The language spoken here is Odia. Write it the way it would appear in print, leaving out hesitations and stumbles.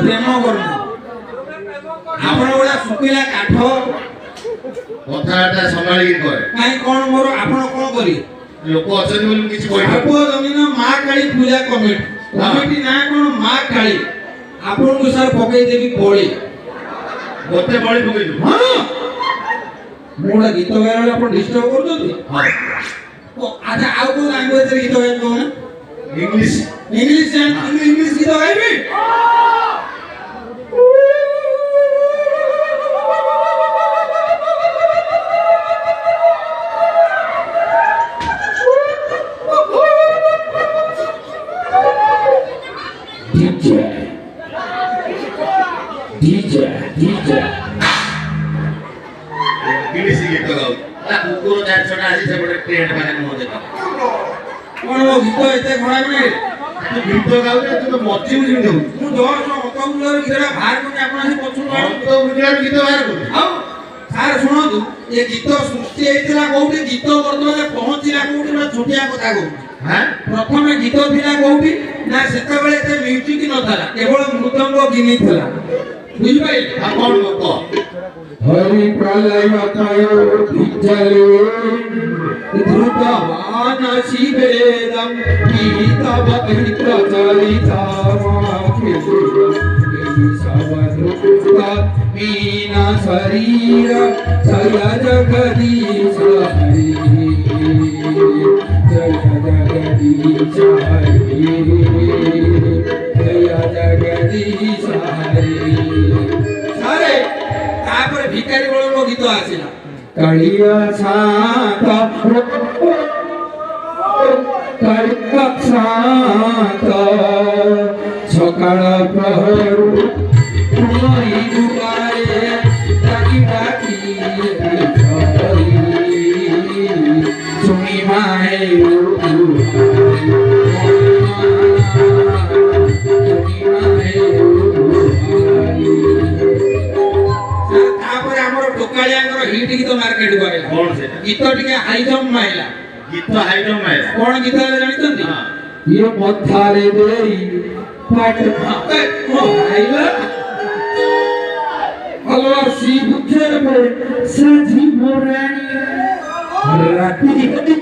ପ୍ରେମ କରୁନି ଆପଣ ଗୋଟା ଶୁଖିଲା କାଠ କଥାଟା ସମ୍ଭାଳିକି କରେ କାହିଁ କଣ ମୋର ଆପଣ କଣ କରିବେ ଲୋକ ଅଛନ୍ତି ବୋଲି ମୁଁ କିଛି କହିବି ସାପ ଜମିନ ମା କାଳୀ ପୂଜା କମିଟି ନା କଣ ମା କାଳୀ ଆପଣଙ୍କୁ ସାର୍ ପକେଇଦେବି ବଳି ଗୋଟେ ବଳି ପକେଇଦେବୁ ହଁ ମୁଁ ଗୋଟେ ଗୀତ ଗାଇଲା ବେଳେ ଆପଣ ଡିଷ୍ଟର୍ବ କରୁଛନ୍ତି ଆଚ୍ଛା ଆଉ କୋଉ ଲାଙ୍ଗୁଏଜରେ ଗୀତ ଗାଇବି କହୁନା ଇଂଲିଶ ଇଂଲିଶ ଇଂଲିଶ ଗୀତ ଗାଇବି DJ ଇଂଲିଶ ଗୀତ ଗାଉ କୁକୁର ଚାରିଶଟା ଆସି ସେପଟେ ଟ୍ରେନ୍ ମାନେ ମୁହଁ ଦେଖା କଣ ଗୀତ ଏତେ ଖରାପ ନାହିଁ ତୁ ଗୀତ ଗାଉଛୁ ତୁ ତ ମଜିବୁ ଯେମିତି ହଉଛୁ ମୁଁ ଜଷ୍ଟ ଅନ୍ତର୍ବୁଲାର ଗୀତଟା ବାହାର କରୁଛି ଆପଣ ଆସି ପଛରୁ ଅନ୍ତର୍ବୁଲାର ଗୀତ ବାହାର କରୁଛୁ ଆଉ ସାର୍ ଶୁଣନ୍ତୁ ଏ ଗୀତ ସୃଷ୍ଟି ହେଇଥିଲା କୋଉଠି ଗୀତ ବର୍ତ୍ତମାନ ପହଞ୍ଚିଲା କୋଉଠି ନା ଛୋଟିଆ କଥା କହୁଛି ପ୍ରଥମେ ଗୀତ ଥିଲା କୋଉଠି ନା ସେତେବେଳେ ଏତେ ମ୍ୟୁଜିକ ନଥିଲା କେବଳ ମୃଦଙ୍ଗ ଗିନି ଥିଲା ବୁଝିପାରିଲେ ଆପଣ କହ हरि प्रलयतयो विजले धृतवान् शिवेदं गीतवति प्रचलितमाखिलसवधृता मीना शरीर जय जगदीश हरि जय जगदीश हरि जय जगदीश हरि सारे तापर भिखारी बळो गीत आसिला कालिया शांत कालिया शांत सकाळ प्रहर तुमरी दुआरे डाकी डाकी सुनी माए हिट गीत मार्केट को आइला कौन से गीत टिके हाई जंप माइला गीत हाई जंप माइला कौन गीत है जानते हैं ये मथारे देई पाट ओ आइला अलसी बुझे में साझी मोरानी राती